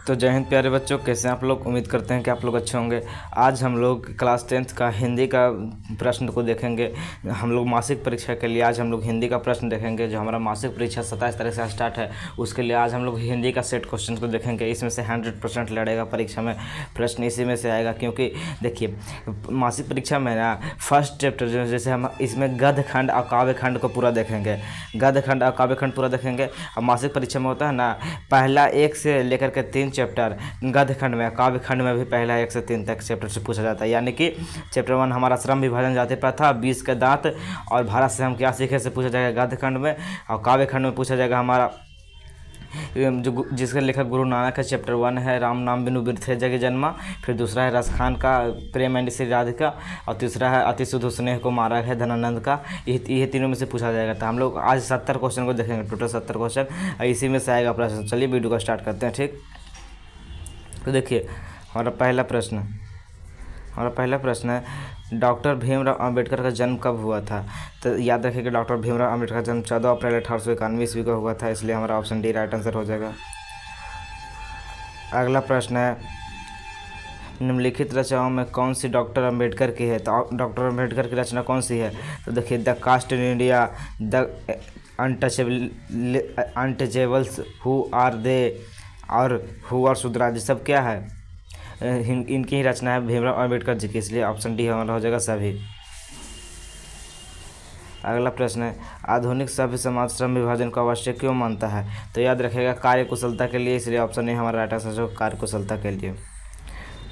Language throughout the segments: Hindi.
तो जय हिंद प्यारे बच्चों, कैसे हैं आप लोग। उम्मीद करते हैं कि आप लोग अच्छे होंगे। आज हम लोग क्लास 10th का हिंदी का प्रश्न को देखेंगे। हम लोग मासिक परीक्षा के लिए आज हम लोग हिंदी का प्रश्न देखेंगे। जो हमारा मासिक परीक्षा 27 तारीख से स्टार्ट है, उसके लिए आज हम लोग हिंदी का सेट क्वेश्चन को देखेंगे। इसमें से 100% लड़ेगा परीक्षा में, प्रश्न इसी में से आएगा। क्योंकि देखिए, मासिक परीक्षा में ना फर्स्ट चैप्टर जो जैसे हम इसमें गद्य खंड और काव्य खंड को पूरा देखेंगे, गद्य खंड और काव्य खंड पूरा देखेंगे। और मासिक परीक्षा में होता है ना, पहला 1 से लेकर के 3 चैप्टर गद्य खंड में, काव्य खंड में भी पहला 1 से 3 तक चैप्टर से पूछा जाता है। यानी कि चैप्टर 1 हमारा श्रम विभाजन जाति प्रथा, 20 के दांत और भारत से हम क्या सीखे से पूछा जाएगा गद्य खंड में। और काव्य खंड में पूछा जाएगा हमारा जो जिसके लेखक गुरु नानक है। चैप्टर 1 है राम नाम बिनु बिरथे जग जन्मा, फिर दूसरा है रसखान का प्रेम एंड श्री राधिका, और तीसरा है अति सुधु स्नेह को मारा है धनानंद का। ये तीनों में से पूछा जाएगा। तो हम लोग आज 70 क्वेश्चन को देखेंगे, टोटल 70 क्वेश्चन, इसी में से आएगा प्रश्न। चलिए वीडियो को स्टार्ट करते हैं। ठीक, तो देखिए हमारा पहला प्रश्न है डॉक्टर भीमराव अंबेडकर का जन्म कब हुआ था। तो याद रखिए कि डॉक्टर भीमराव अंबेडकर का जन्म 14 अप्रैल 1891 ईस्वी को हुआ था, इसलिए हमारा ऑप्शन डी राइट आंसर हो जाएगा। अगला प्रश्न है निम्नलिखित रचनाओं में कौन सी डॉक्टर अंबेडकर की है। तो डॉक्टर अंबेडकर की रचना कौन सी है। तो देखिए the caste in India, the untouchables, who are they और हु आर सुधराज, सब क्या है, इनकी ही रचना है भीमराव अंबेडकर जी की, इसलिए ऑप्शन डी हमारा हो जाएगा सभी। अगला प्रश्न है आधुनिक सभ्य समाज श्रम विभाजन को आवश्यक क्यों मानता है। तो याद रखेगा कार्य कुशलता के लिए, इसलिए ऑप्शन ए हमारा राइट आंसर है कार्य कुशलता के लिए।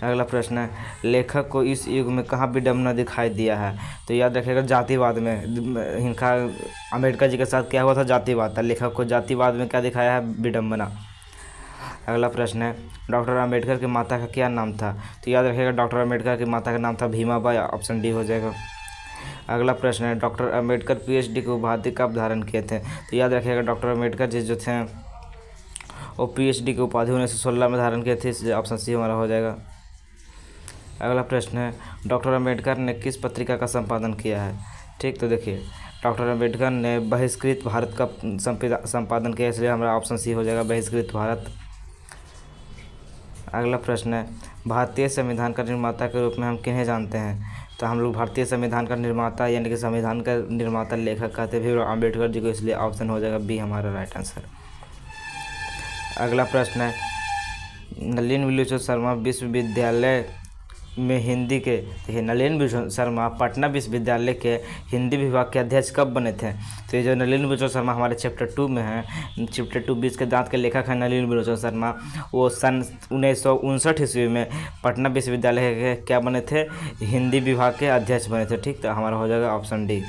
अगला प्रश्न है लेखक को इस युग में कहाँ विडम्बना दिखाई दिया है। तो याद रखेगा जातिवाद में। इनका अंबेडकर जी के साथ क्या हुआ था, जातिवाद था। लेखक को जातिवाद में क्या दिखाया है, विडम्बना। अगला प्रश्न है डॉक्टर अंबेडकर की माता का क्या नाम था। तो याद रखिएगा डॉक्टर अंबेडकर की माता का नाम था भीमाबाई, ऑप्शन डी हो जाएगा। अगला प्रश्न है डॉक्टर अंबेडकर पीएचडी की उपाधि कब धारण किए थे। तो याद रखिएगा डॉक्टर अंबेडकर जी जो थे वो पीएचडी की उपाधि 1916 में धारण किए थे, इसलिए ऑप्शन सी हमारा हो जाएगा। अगला प्रश्न है डॉक्टर अंबेडकर ने किस पत्रिका का संपादन किया है। ठीक, तो देखिए डॉक्टर अंबेडकर ने बहिष्कृत भारत का संपादन किया, इसलिए हमारा ऑप्शन सी हो जाएगा बहिष्कृत भारत। अगला प्रश्न है भारतीय संविधान का निर्माता के रूप में हम किन्हें जानते हैं। तो हम लोग भारतीय संविधान का निर्माता यानी कि संविधान का निर्माता लेखक कहते हैं भीमराव अंबेडकर जी को, इसलिए ऑप्शन हो जाएगा बी हमारा राइट आंसर। अगला प्रश्न है नलिनी विलोचन शर्मा विश्वविद्यालय में हिंदी के, देखिए नलिनी विलोचन शर्मा पटना विश्वविद्यालय के हिंदी विभाग के अध्यक्ष कब बने थे। तो ये जो नलिनी विलोचन शर्मा हमारे चैप्टर 2 में है, चैप्टर 2 20 के दांत के लेखक हैं नलिनी विलोचन शर्मा। वो सन 1959 ईस्वी में पटना विश्वविद्यालय के क्या बने थे, हिंदी विभाग के अध्यक्ष बने थे। ठीक, तो हमारा हो जाएगा ऑप्शन डी।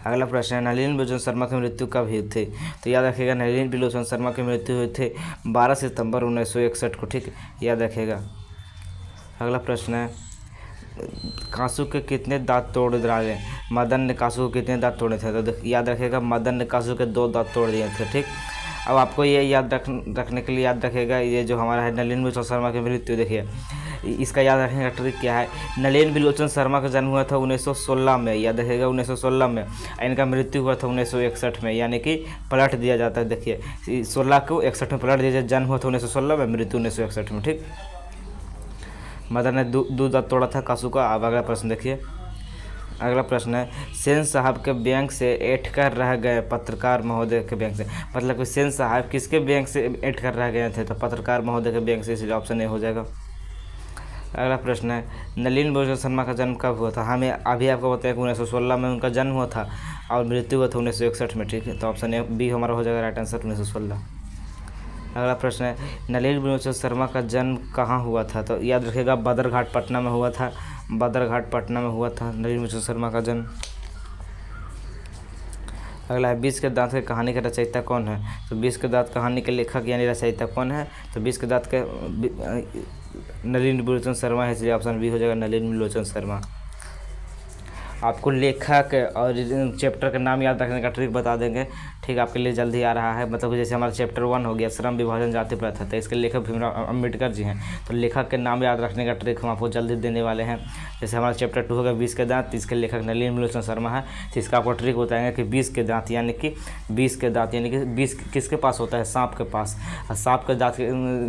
अगला प्रश्न है नलिनी विलोचन शर्मा की मृत्यु कब हुई थी। तो याद रखिएगा नलिनी विलोचन शर्मा की मृत्यु हुई थी 12 सितंबर 1961 को। ठीक, याद रखिएगा। अगला प्रश्न है कासू के कितने दांत तोड़ डाले। मदन ने कासू के कितने दांत तोड़े थे। तो याद रखिएगा मदन ने कासू के 2 दांत तोड़ दिए थे। ठीक, अब आपको ये याद रखने के लिए याद रखेगा ये जो हमारा है नलिनी विलोचन शर्मा की मृत्यु, देखिए इसका याद रखने का ट्रिक क्या है। नलिनी विलोचन शर्मा का जन्म हुआ था 1916 में, याद रखेगा 1916 में। इनका मृत्यु हुआ था 1961 में, यानी कि पलट दिया जाता है। देखिए 16 को 61 में पलट दिया जाए, जन्म हुआ था 1916 में, मृत्यु 1961 में। ठीक, मदन ने 2 दांत तोड़ा था कासू का। अब अगला प्रश्न देखिए। अगला प्रश्न है सेन साहब के बैंक से ऐंठ कर रह गए पत्रकार महोदय के बैंक से। मतलब कि सेन साहब किसके बैंक से ऐंठ कर रह गए थे, तो पत्रकार महोदय के बैंक से, इसलिए ऑप्शन ए हो जाएगा। अगला प्रश्न है नलिनी विलोचन शर्मा का जन्म कब हुआ था। हमें अभी आपको बताया कि 1916 में उनका जन्म हुआ था और मृत्यु हुआ था 1961 में। ठीक है, तो ऑप्शन ए बी हमारा हो जाएगा राइट आंसर 1916। अगला प्रश्न है नलिनी विलोचन शर्मा का जन्म कहाँ हुआ था। तो याद रखिएगा बदरघाट पटना में हुआ था, बदरघाट पटना में हुआ था नलिनी विलोचन शर्मा का जन्म। अगला है 20 के दांत की कहानी का रचयिता कौन है। तो 20 के दांत कहानी के लेखक यानी रचयिता कौन है। तो 20 के दांत के नलिनी विलोचन शर्मा है, इसलिए ऑप्शन बी हो जाएगा नलिनी विलोचन शर्मा। आपको लेखक और चैप्टर का नाम याद रखने का ट्रिक बता देंगे। ठीक, आपके लिए जल्दी आ रहा है। मतलब जैसे हमारा चैप्टर 1 हो गया श्रम विभाजन जाति प्रथा, तो इसके लेखक भीमराव अम्बेडकर जी हैं। तो लेखक के नाम याद रखने का ट्रिक हम आपको जल्दी देने वाले हैं। जैसे हमारा चैप्टर 2 होगा 20 के दांत, इसके लेखक नलिनी बिलोचन शर्मा है। तो इसका आपको ट्रिक बताएंगे कि 20 के दांत यानी कि 20 के दांत यानी कि 20 किसके पास होता है, सांप के पास। और सांप के दांत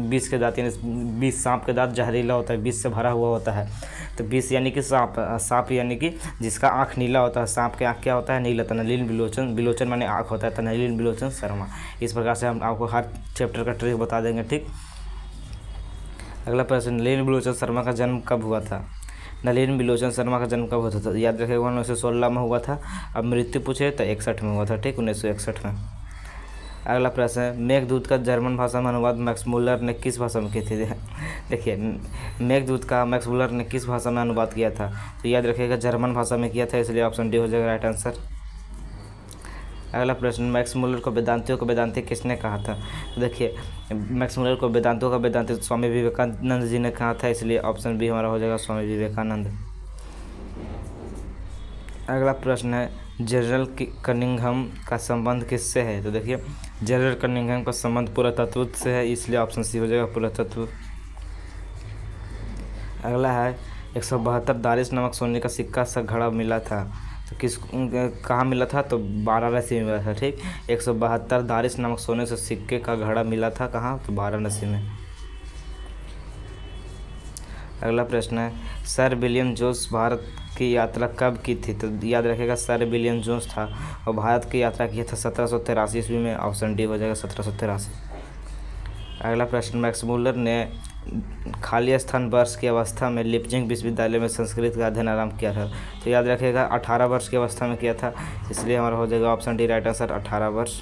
20 के दांत यानी 20 सांप के दांत जहरीला होता है, 20 से भरा हुआ होता है। तो 20 यानी कि सांप, सांप यानी कि जिसका आँख नीला होता है, सांप के आँख क्या होता है, नीला। तो नलिनी बिलोचन, बिलोचन माने आँख होता है, तो नलिनी बिलोचन शर्मा। इस प्रकार से हम आपको हर चैप्टर का ट्रिक बता देंगे, ठीक। अगला प्रश्न, नलिनी बिलोचन शर्मा का जन्म कब हुआ था? नलिनी बिलोचन शर्मा का जन्म कब हुआ था? याद रखिएगा 1916 में हुआ था। अब मृत्यु पूछे तो 61 में हुआ था, ठीक, 1961 में। अगला प्रश्न है, मेघदूत का जर्मन भाषा में अनुवाद मैक्स मुलर ने किस भाषा में की थी? देखिए, मेघदूत का मैक्स मुलर ने किस भाषा में अनुवाद किया था? तो याद रखिएगा जर्मन भाषा में किया था, इसलिए ऑप्शन डी हो जाएगा राइट आंसर। अगला प्रश्न, मैक्स मुलर को वेदांतियों को वेदांती किसने कहा था? तो देखिए, मैक्स मुलर को वेदांतियों का वेदांती स्वामी विवेकानंद जी ने कहा था, इसलिए ऑप्शन बी हमारा हो जाएगा स्वामी विवेकानंद। अगला प्रश्न है, जनरल कनिंघम का संबंध किससे है? तो देखिए, जनरल कनिंघम का संबंध पुरातत्व से है, इसलिए ऑप्शन सी हो जाएगा पुरातत्व। अगला है, 172 दारिश नामक सोने का सिक्का सा घड़ा मिला था, तो किस कहाँ मिला था? तो वाराणसी में मिला था, ठीक। 172 दारिश नामक सोने से सिक्के का घड़ा मिला था कहाँ? तो वाराणसी में। अगला प्रश्न है, सर विलियम जोन्स भारत की यात्रा कब की थी? तो याद रखेगा सर विलियम जोन्स था और भारत की यात्रा किया था 1783 ईस्वी में, ऑप्शन डी हो जाएगा 1783। अगला प्रश्न, मैक्स मुलर ने खाली स्थान वर्ष की अवस्था में लिपजिंग विश्वविद्यालय में संस्कृत का अध्ययन आरंभ किया था? तो याद रखेगा 18 वर्ष की अवस्था में किया था, इसलिए हमारा हो जाएगा ऑप्शन डी राइट आंसर 18 वर्ष।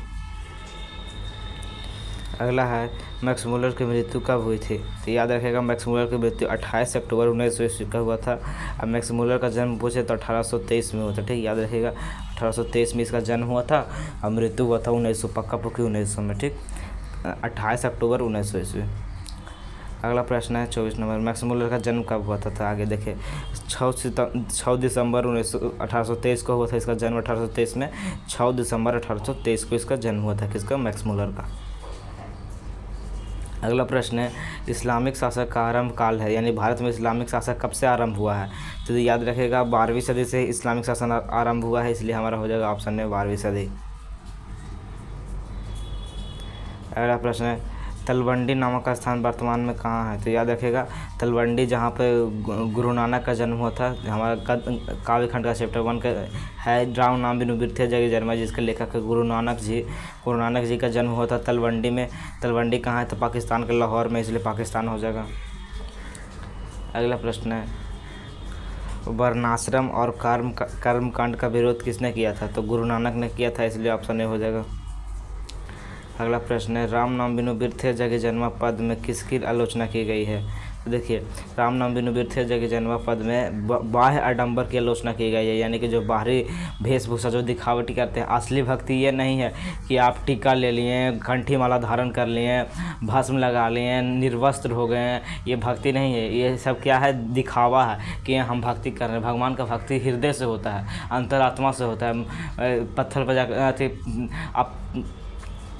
अगला है, मैक्स मुलर की मृत्यु कब हुई थी? तो याद रखेगा मैक्स मुलर की मृत्यु 28 अक्टूबर 1900 ईस्वी का हुआ था। अब मैक्स मुलर का जन्म पूछे तो 1823 में हुआ था, ठीक। याद रखेगा 1823 में इसका जन्म हुआ था और मृत्यु हुआ था 1900, पक्का पुक्की 1900 में, ठीक, 28 अक्टूबर 1900 ईस्वी। अगला प्रश्न है 24 नंबर, मैक्स मुलर का जन्म कब हुआ था? तो आगे देखिए, 6 दिसंबर 1823 को हुआ था इसका जन्म। 1823 में 6 दिसंबर 1823 को इसका जन्म हुआ था, किसका? मैक्स मुलर का। अगला प्रश्न है, इस्लामिक शासक का आरंभ काल है, यानी भारत में इस्लामिक शासक कब से आरंभ हुआ है? तो याद रखेगा 12वीं सदी से इस्लामिक शासन आरंभ हुआ है, इसलिए हमारा हो जाएगा ऑप्शन है 12वीं सदी। अगला प्रश्न है, तलवंडी नामक का स्थान वर्तमान में कहाँ है? तो याद रखेगा तलवंडी जहाँ पे गुरु नानक का जन्म हुआ था, हमारा काव्य खंड का चैप्टर 1 का है, राम नाम बिनु बिरथे जग जन्मा, जिसके लेखक है गुरु नानक जी। गुरु नानक जी का जन्म हुआ था तलवंडी में। तलवंडी कहाँ है? तो पाकिस्तान के लाहौर में, इसलिए पाकिस्तान हो जाएगा। अगला प्रश्न है, वर्णाश्रम और कर्मकांड का विरोध किसने किया था? तो गुरु नानक ने किया था, इसलिए ऑप्शन ए हो जाएगा। अगला प्रश्न है, राम नाम बिनु बिरथे जग जन्मा पद में किसकी आलोचना की गई है? तो देखिए, राम नाम बिनु बिरथे जग जन्मा पद में बाह्य आडंबर की आलोचना की गई है, यानी कि जो बाहरी वेशभूषा जो दिखावटी करते हैं, असली भक्ति ये नहीं है कि आप टीका ले लिए, कंठी माला धारण कर लिए, भस्म लगा लिए, निर्वस्त्र हो गए हैं, ये भक्ति नहीं है। ये सब क्या है? दिखावा है कि हम भक्ति कर रहे हैं। भगवान का भक्ति हृदय से होता है, अंतरात्मा से होता है। पत्थर पर जाकर आप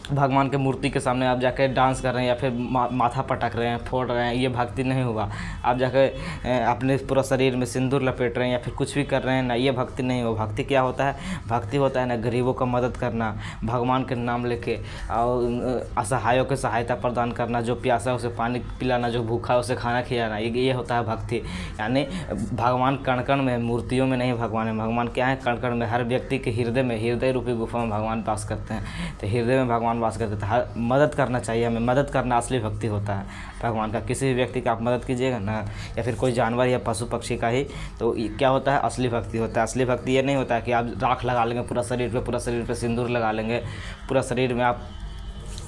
भगवान के मूर्ति के सामने आप जाकर डांस कर रहे हैं या फिर माथा पटक रहे हैं, फोड़ रहे हैं, ये भक्ति नहीं हुआ। आप जाकर अपने पूरा शरीर में सिंदूर लपेट रहे हैं या फिर कुछ भी कर रहे हैं ना, ये भक्ति नहीं हुआ। भक्ति क्या होता है? भक्ति होता है ना गरीबों का मदद करना, भगवान के नाम लेके, और असहायों को सहायता प्रदान करना, जो प्यासा है उसे पानी पिलाना, जो भूखा है उसे खाना खिलाना, ये होता है भक्ति। यानी भगवान कण कण में, मूर्तियों में नहीं भगवान है। भगवान क्या है? कण कण में, हर व्यक्ति के हृदय में, हृदय रूपी गुफा में भगवान वास करते हैं। तो हृदय में भगवान वास करते हैं, मदद करना चाहिए हमें। मदद करना असली भक्ति होता है भगवान का। किसी भी व्यक्ति का आप मदद कीजिएगा ना, या फिर कोई जानवर या पशु पक्षी का ही, तो क्या होता है? असली भक्ति होता है। असली भक्ति ये नहीं होता है कि आप राख लगा लेंगे पूरा शरीर पे सिंदूर लगा लेंगे, पूरा शरीर में आप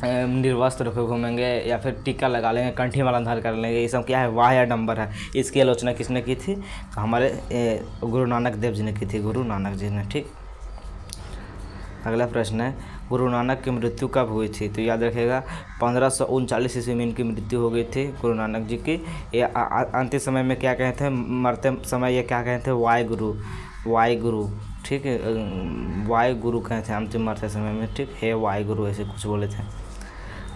निर्वस्त्र होकर घूमेंगे या फिर टीका लगा लेंगे, कंठी माला धारण कर लेंगे। ये सब क्या है? वाह आडंबर है। इसकी आलोचना किसने की थी? तो हमारे गुरु नानक देव जी ने की थी, गुरु नानक जी ने, ठीक। अगला प्रश्न है, गुरु नानक की मृत्यु कब हुई थी? तो याद रखिएगा 1539 ईस्वी में इनकी मृत्यु हो गई थी गुरु नानक जी की। ये अंतिम समय में क्या कहते हैं? मरते समय ये क्या कहते हैं? वाहे गुरु, ठीक है, वायु गुरु कहे थे अंतिम मरते समय में, ठीक, हे वायु गुरु ऐसे कुछ बोले थे।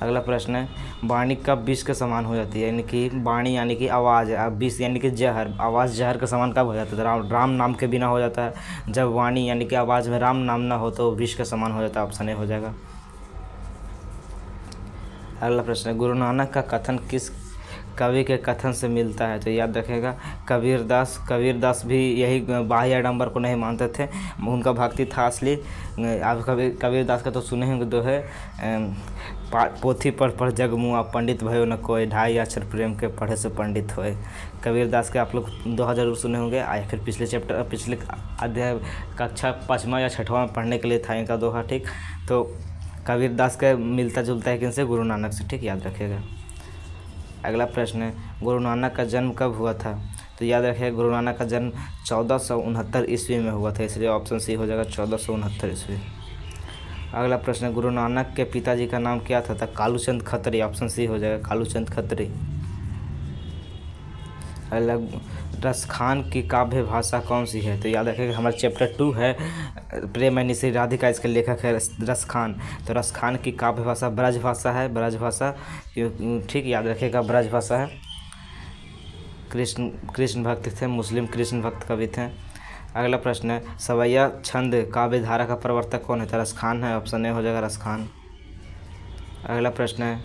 अगला प्रश्न है, वाणी कब विष के समान हो जाती है, यानी कि वाणी यानी कि आवाज़, विष यानी कि जहर, आवाज़ जहर के समान कब हो जाता है? राम नाम के बिना हो जाता है। जब वाणी यानी कि आवाज़ में राम नाम ना हो तो विष के समान हो जाता है। ऑप्शन ए हो जाएगा। अगला प्रश्न है, गुरु नानक का कथन किस कवि के कथन से मिलता है? तो याद रखेगा कबीरदास। कबीरदास भी यही बाह्य आडंबर को नहीं मानते थे, उनका भक्ति था असली। आप कबीरदास का तो सुने होंगे दोहे, पोथी पढ़ जग मुआ, पंडित भयो न कोई, ढाई अक्षर प्रेम के पढ़े से पंडित होए। कबीरदास के आप लोग दोहा जरूर सुने होंगे, या फिर पिछले अध्याय कक्षा 5वां या 6वां में पढ़ने के लिए था इनका दोहा, ठीक। तो कबीरदास का मिलता जुलता है किनसे? गुरु नानक से, ठीक, याद रखिएगा। अगला प्रश्न है, गुरु नानक का जन्म कब हुआ था? तो याद रखिएगा गुरु नानक का जन्म 1469 ईस्वी में हुआ था, इसलिए ऑप्शन सी हो जाएगा 1469 ईस्वी। अगला प्रश्न है, गुरु नानक के पिताजी का नाम क्या था? कालूचंद खत्री, ऑप्शन सी हो जाएगा कालूचंद खत्री। अगला, रसखान की काव्य भाषा कौन सी है? तो याद रखिएगा हमारा चैप्टर 2 है प्रेम श्री राधिका, इसके लेखक है रसखान। तो रसखान की काव्य भाषा ब्रज भाषा है, ब्रज भाषा, ठीक, याद रखिएगा ब्रज भाषा है। कृष्ण भक्त थे, मुस्लिम कृष्ण भक्त कवि थे। अगला प्रश्न है, सवैया छंद काव्य धारा का प्रवर्तक कौन है? तो रसखान है, ऑप्शन ए हो जाएगा रसखान। अगला प्रश्न है,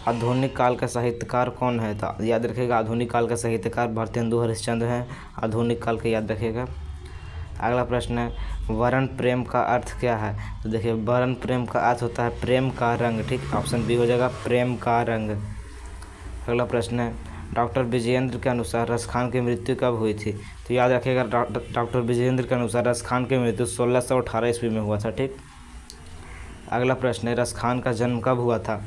आधुनिक काल का साहित्यकार कौन है? तो याद रखिएगा आधुनिक काल का साहित्यकार भारतेंदु हरिश्चंद्र हैं, आधुनिक काल का याद रखिएगा। अगला प्रश्न है, वरण प्रेम का अर्थ क्या है? तो देखिए वरण प्रेम का अर्थ होता है प्रेम का रंग, ठीक, ऑप्शन बी हो जाएगा प्रेम का रंग। अगला प्रश्न है, डॉक्टर विजयेंद्र के अनुसार रसखान की मृत्यु कब हुई थी? तो याद रखिएगा डॉक्टर विजयेंद्र के अनुसार रसखान की मृत्यु 1618 ईस्वी में हुआ था, ठीक। अगला प्रश्न है, रसखान का जन्म कब हुआ था?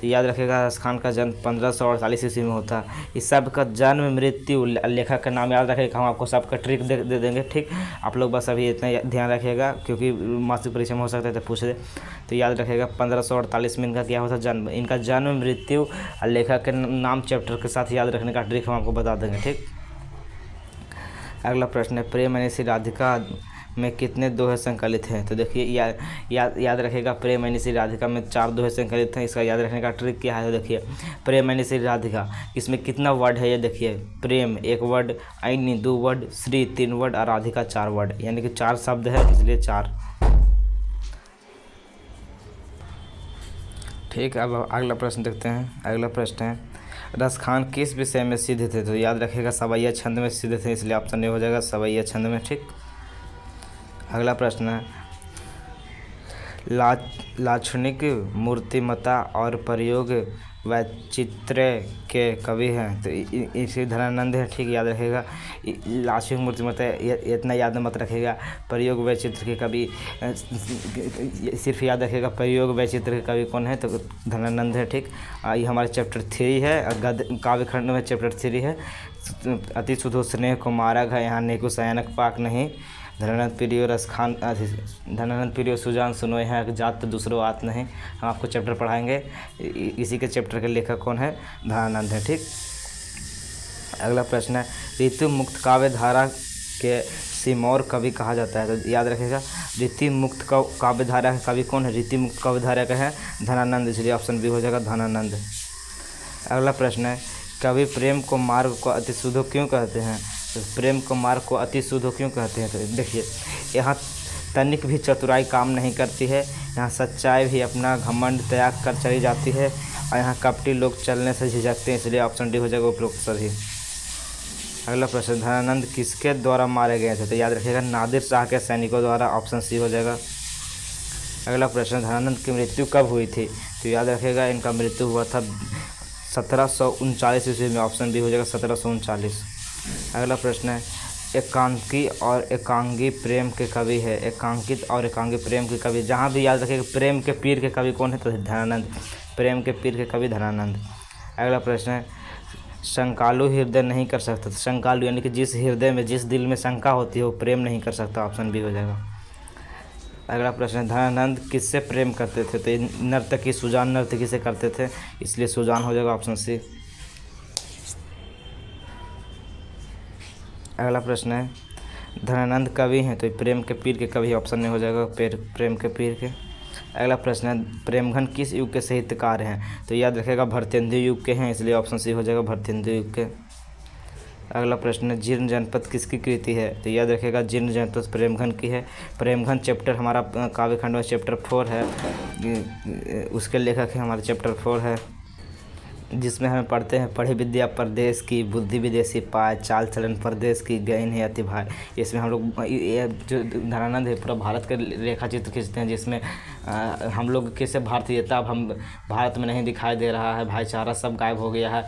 तो याद रखिएगा रसखान का जन्म 1548 ईस्वी में होता है। इस सब का जन्म मृत्यु लेखक का नाम याद रखिएगा, हम आपको सबका ट्रिक दे देंगे, ठीक। आप लोग बस अभी इतना ध्यान रखिएगा क्योंकि मासिक परीक्षा में हो सकता है तो पूछ दे। तो याद रखिएगा 1548 में इनका क्या होता जन्म, इनका जन्म मृत्यु लेखक के नाम चैप्टर के साथ याद रखने का ट्रिक हम आपको बता देंगे, ठीक। अगला प्रश्न है, प्रेम श्री राधिका में कितने दोहे संकलित हैं? तो देखिए याद रखिएगा प्रेम श्री राधिका में 4 दोहे संकलित हैं। इसका याद रखने का ट्रिक क्या है? तो देखिए प्रेम श्री राधिका, इसमें कितना वर्ड है ये देखिए, Prem 1 word, Annie 2 word, Shri 3 word और राधिका 4 वर्ड, यानी कि 4 शब्द है, इसलिए 4, ठीक। अब अगला प्रश्न देखते हैं। अगला प्रश्न है, रसखान किस विषय में सिद्ध थे? तो याद रखिएगा सवैया छंद में सिद्ध थे, इसलिए ऑप्शन ए हो जाएगा सवैया छंद में, ठीक। अगला प्रश्न है, लाक्षणिक मूर्तिमता और प्रयोग वैचित्र्य के कवि हैं? तो इसी धनानंद है, ठीक, याद रखेगा। लाक्षणिक मूर्तिमता इतना याद मत रखेगा। प्रयोग वैचित्र के कवि सिर्फ याद रखेगा प्रयोग वैचित्र के कवि कौन है? तो धनानंद है, ठीक। ये हमारे चैप्टर 3 है, काव्य खंड में चैप्टर 3 है। अति सुधो स्नेह को मारग है, यहाँ नेको सयानक पाक नहीं। धनानंद प्रियो रसखान, धनानंद प्रियो सुजान सुनो, यहाँ जात दूसरो आत नहीं। हम आपको चैप्टर पढ़ाएंगे, इसी के चैप्टर के लेखक कौन है? धनानंद है, ठीक। अगला प्रश्न है, ऋतु मुक्त काव्य धारा के सिमौर कवि कहा जाता है? तो याद रखेगा ऋतु मुक्त काव्य धारा का कवि कौन है? ऋतु मुक्त काव्य धारा का है धनानंद, इसलिए ऑप्शन बी हो जाएगा धनानंद। अगला प्रश्न है, कवि प्रेम को मार्ग को अति शुद्ध क्यों कहते हैं? तो प्रेम को मार्ग को अति शुद्ध क्यों कहते हैं? तो देखिए यहाँ तनिक भी चतुराई काम नहीं करती है, यहाँ सच्चाई भी अपना घमंड त्याग कर चली जाती है, और यहाँ कपटी लोग चलने से झिझकते हैं, इसलिए ऑप्शन डी हो जाएगा उपरोक्त सभी। अगला प्रश्न, धनानंद किसके द्वारा मारे गए थे? तो याद रखिएगा नादिर शाह के सैनिकों द्वारा, ऑप्शन सी हो जाएगा। अगला प्रश्न, धनानंद की मृत्यु कब हुई थी? तो याद रखिएगा इनका मृत्यु हुआ था 1739 ईस्वी में, ऑप्शन बी हो जाएगा 1739। अगला प्रश्न है, एकांकी और एकांगी प्रेम के कवि है? एकांकित और एकांगी प्रेम के कवि, जहाँ भी याद रखिएगा प्रेम के पीर के कवि कौन है? तो धनानंद, प्रेम के पीर के कवि धनानंद। अगला प्रश्न है, शंकालु हृदय नहीं कर सकता? शंकालु यानी कि जिस हृदय में, जिस दिल में शंका होती है वो प्रेम नहीं कर सकता, ऑप्शन बी हो जाएगा। अगला प्रश्न है, धनानंद किससे प्रेम करते थे? तो नर्तकी सुजान नर्तकी से करते थे, इसलिए सुजान हो जाएगा, ऑप्शन सी। अगला प्रश्न है, धनानंद कवि हैं, तो प्रेम के पीर के कवि ऑप्शन में हो जाएगा, प्रेम के पीर के। अगला प्रश्न है, प्रेमघन किस युग के साहित्यकार हैं? तो याद रखिएगा भरतेंदु युग के हैं, इसलिए ऑप्शन सी हो जाएगा भरतेंदु युग के। अगला प्रश्न है, जीर्ण जनपद किसकी कृति है? तो याद रखिएगा जीर्ण जनपद प्रेमघन की है। प्रेमघन चैप्टर हमारा काव्यखंड में चैप्टर 4 है, उसके लेखक है हमारे चैप्टर 4 है, जिसमें हमें पढ़ते हैं, पढ़े विद्या परदेश की, बुद्धि विदेशी पाए, चाल चलन परदेश की, गए नहीं अति भाई। इसमें हम लोग ये जो धनानंद है पूरा भारत के रेखा चित्र खींचते हैं, जिसमें हम लोग कैसे भारतीयता अब हम भारत में नहीं दिखाई दे रहा है, भाईचारा सब गायब हो गया है,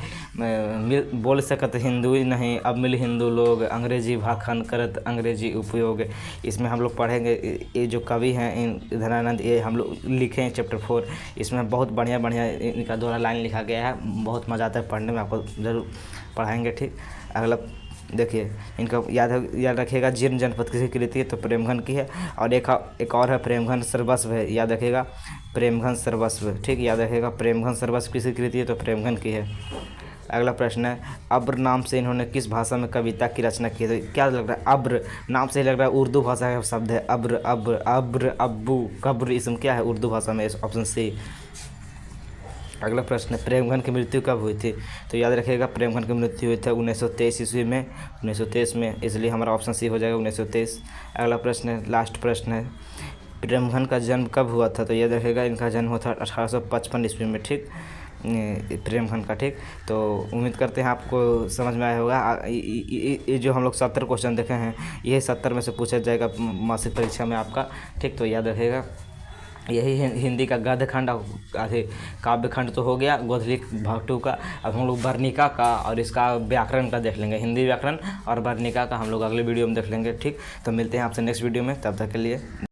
बोल सकत हिंदू ही नहीं अब मिल हिंदू लोग, अंग्रेजी भाखन करत अंग्रेजी उपयोग। इसमें हम लोग पढ़ेंगे, ये जो कवि हैं इन धनानंद, ये हम लोग लिखे हैं चैप्टर 4। इसमें बहुत बढ़िया इनका द्वारा लाइन लिखा गया है, बहुत मज़ा आता है पढ़ने में, आपको ज़रूर पढ़ाएंगे। ठीक, अगला देखिए, इनका याद रखिएगा जीर्ण जनपद किसकी कृति है? तो प्रेमघन की है। और एक और है प्रेमघन सर्वस्व है, याद रखिएगा प्रेमघन सर्वस्व। ठीक, याद रखिएगा प्रेमघन सर्वस्व किसकी कृति है? तो प्रेमघन की है। अगला प्रश्न है, अब्र नाम से इन्होंने किस भाषा में कविता की रचना की? तो क्या लग रहा है, अब्र नाम से ही लग रहा है उर्दू भाषा का शब्द है, अब्र अब्र अब्र अब्बू कब्र, इसम क्या है उर्दू भाषा में, ऑप्शन सी। अगला प्रश्न है, प्रेमघन की मृत्यु कब हुई थी? तो याद रखिएगा प्रेमघन की मृत्यु हुई थी 1923 ईस्वी में, 1923 में, इसलिए हमारा ऑप्शन सी हो जाएगा 1923। अगला प्रश्न है, लास्ट प्रश्न है, प्रेमघन का जन्म कब हुआ था? तो याद रखिएगा इनका जन्म हुआ था 1855 ईस्वी में। ठीक, प्रेमघन का। ठीक, तो उम्मीद करते हैं आपको समझ में आया होगा। ये जो हम लोग 70 क्वेश्चन देखे हैं, ये 70 में से पूछा जाएगा मासिक परीक्षा में आपका। ठीक, तो याद रखिएगा यही हिंदी का गद्य खंड, काव्य खंड तो हो गया, गोधली भाग 2 का। अब हम लोग वर्णिका का और इसका व्याकरण का देख लेंगे, हिंदी व्याकरण और वर्णिका का हम लोग अगले वीडियो में देख लेंगे। ठीक, तो मिलते हैं आपसे नेक्स्ट वीडियो में, तब तक के लिए।